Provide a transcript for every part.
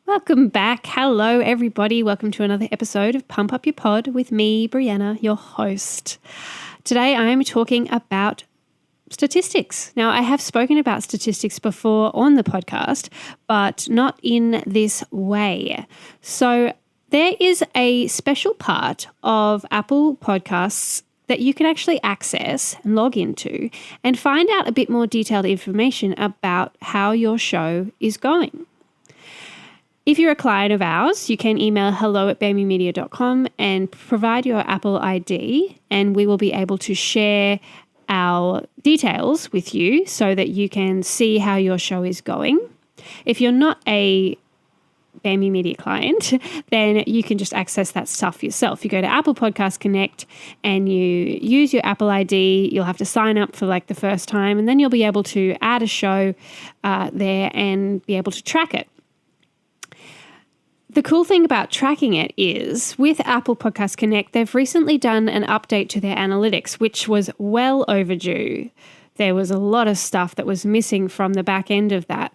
Welcome back. Hello, everybody. Welcome to another episode of Pump Up Your Pod with me, Brianna, your host. Today, I'm talking about statistics. Now, I have spoken about statistics before on the podcast, but not in this way. So there is a special part of Apple Podcasts that you can actually access and log into and find out a bit more detailed information about how your show is going. If you're a client of ours, you can email hello@bambymedia.com and provide your Apple ID, and we will be able to share our details with you so that you can see how your show is going. If you're not a Bamby Media client, then you can just access that stuff yourself. You go to Apple Podcast Connect and you use your Apple ID. You'll have to sign up for like the first time, and then you'll be able to add a show there and be able to track it. The cool thing about tracking it is with Apple Podcast Connect, they've recently done an update to their analytics, which was well overdue. There was a lot of stuff that was missing from the back end of that.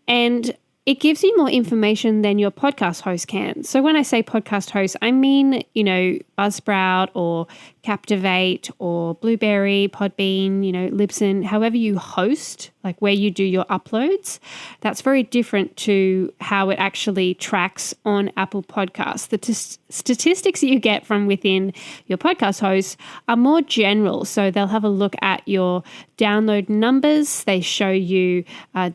And it gives you more information than your podcast host can. So when I say podcast host, I mean, Buzzsprout or Captivate or Blueberry, Podbean, Libsyn, however you host, like where you do your uploads. That's very different to how it actually tracks on Apple Podcasts. The statistics you get from within your podcast host are more general. So they'll have a look at your download numbers. They show you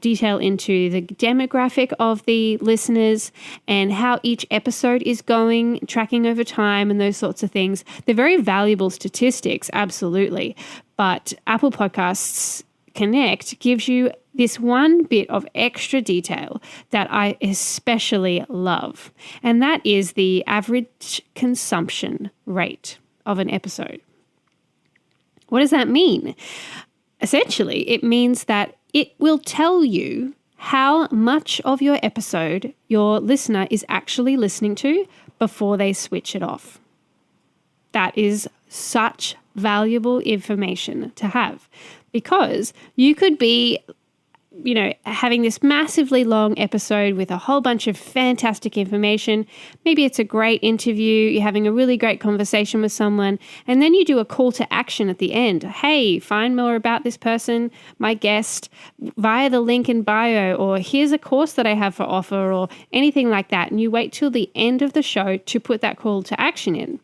detail into the demographic of the listeners and how each episode is going, tracking over time and those sorts of things. They're very valuable statistics, absolutely. But Apple Podcasts Connect gives you this one bit of extra detail that I especially love, and that is the average consumption rate of an episode. What does that mean? Essentially, it means that it will tell you how much of your episode your listener is actually listening to before they switch it off. That is such valuable information to have, because you could be, having this massively long episode with a whole bunch of fantastic information. Maybe it's a great interview, you're having a really great conversation with someone, and then you do a call to action at the end. Hey, find more about this person, my guest, via the link in bio, or here's a course that I have for offer, or anything like that. And you wait till the end of the show to put that call to action in.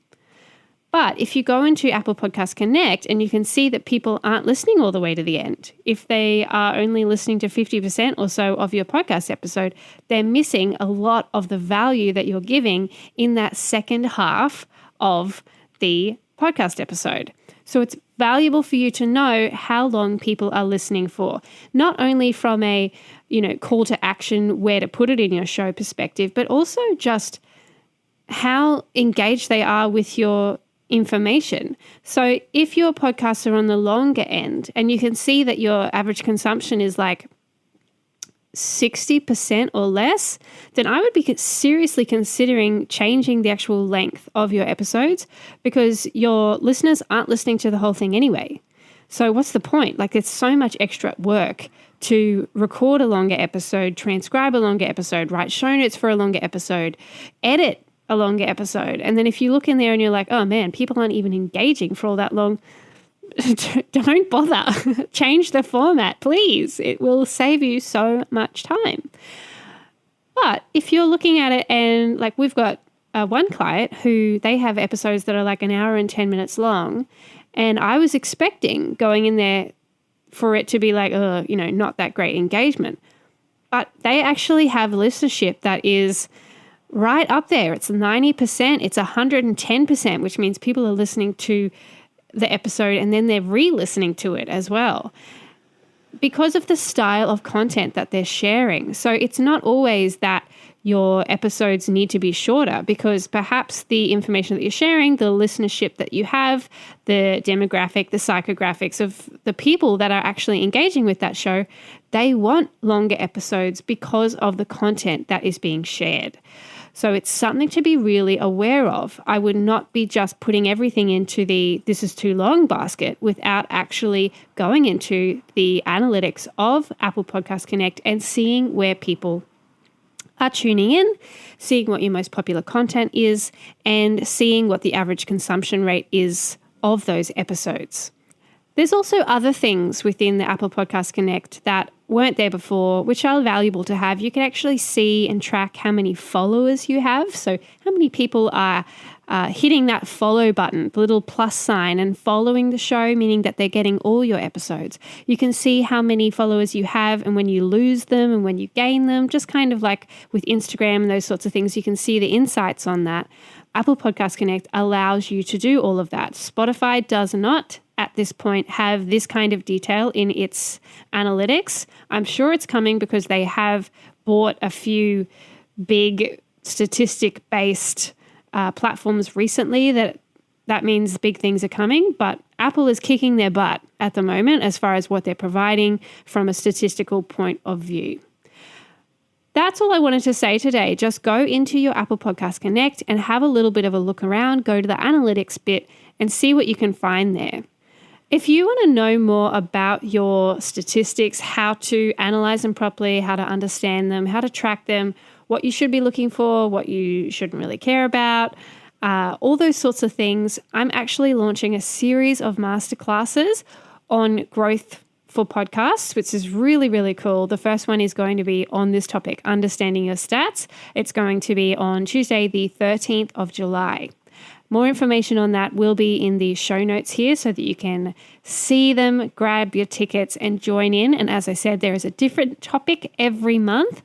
But if you go into Apple Podcast Connect and you can see that people aren't listening all the way to the end, if they are only listening to 50% or so of your podcast episode, they're missing a lot of the value that you're giving in that second half of the podcast episode. So it's valuable for you to know how long people are listening for, not only from a, call to action, where to put it in your show perspective, but also just how engaged they are with your information. So if your podcasts are on the longer end and you can see that your average consumption is like 60% or less, then I would be seriously considering changing the actual length of your episodes, because your listeners aren't listening to the whole thing anyway. So what's the point? Like, it's so much extra work to record a longer episode, transcribe a longer episode, write show notes for a longer episode, edit a longer episode. And then if you look in there and you're like, oh man, people aren't even engaging for all that long, don't bother. Change the format, please. It will save you so much time. But if you're looking at it and like we've got one client who they have episodes that are like an hour and 10 minutes long. And I was expecting going in there for it to be like, not that great engagement. But they actually have listenership that is right up there. It's 90%, it's 110%, which means people are listening to the episode and then they're re-listening to it as well, because of the style of content that they're sharing. So it's not always that your episodes need to be shorter, because perhaps the information that you're sharing, the listenership that you have, the demographic, the psychographics of the people that are actually engaging with that show, they want longer episodes because of the content that is being shared. So it's something to be really aware of. I would not be just putting everything into the this is too long basket without actually going into the analytics of Apple Podcast Connect and seeing where people are tuning in, seeing what your most popular content is, and seeing what the average consumption rate is of those episodes. There's also other things within the Apple Podcast Connect that weren't there before, which are valuable to have. You can actually see and track how many followers you have. So how many people are hitting that follow button, the little plus sign, and following the show, meaning that they're getting all your episodes. You can see how many followers you have and when you lose them and when you gain them, just kind of like with Instagram and those sorts of things. You can see the insights on that. Apple Podcast Connect allows you to do all of that. Spotify does not at this point have this kind of detail in its analytics. I'm sure it's coming because they have bought a few big statistic-based platforms recently that means big things are coming, but Apple is kicking their butt at the moment as far as what they're providing from a statistical point of view. That's all I wanted to say today. Just go into your Apple Podcast Connect and have a little bit of a look around, go to the analytics bit and see what you can find there. If you want to know more about your statistics, how to analyze them properly, how to understand them, how to track them, what you should be looking for, what you shouldn't really care about, all those sorts of things, I'm actually launching a series of masterclasses on growth for podcasts, which is really, really cool. The first one is going to be on this topic, understanding your stats. It's going to be on Tuesday, the 13th of July. More information on that will be in the show notes here so that you can see them, grab your tickets and join in. And as I said, there is a different topic every month,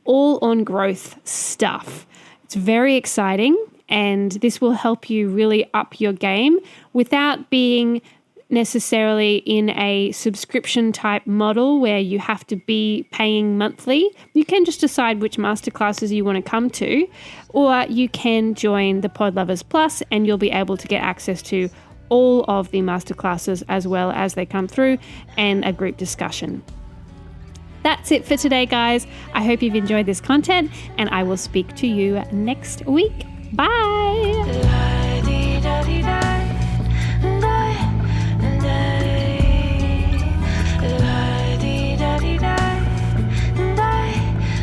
all on growth stuff. It's very exciting and this will help you really up your game without being necessarily in a subscription type model where you have to be paying monthly. You can just decide which masterclasses you want to come to, or you can join the Pod Lovers Plus and you'll be able to get access to all of the masterclasses as well as they come through and a group discussion. That's it for today, guys. I hope you've enjoyed this content and I will speak to you next week. Bye.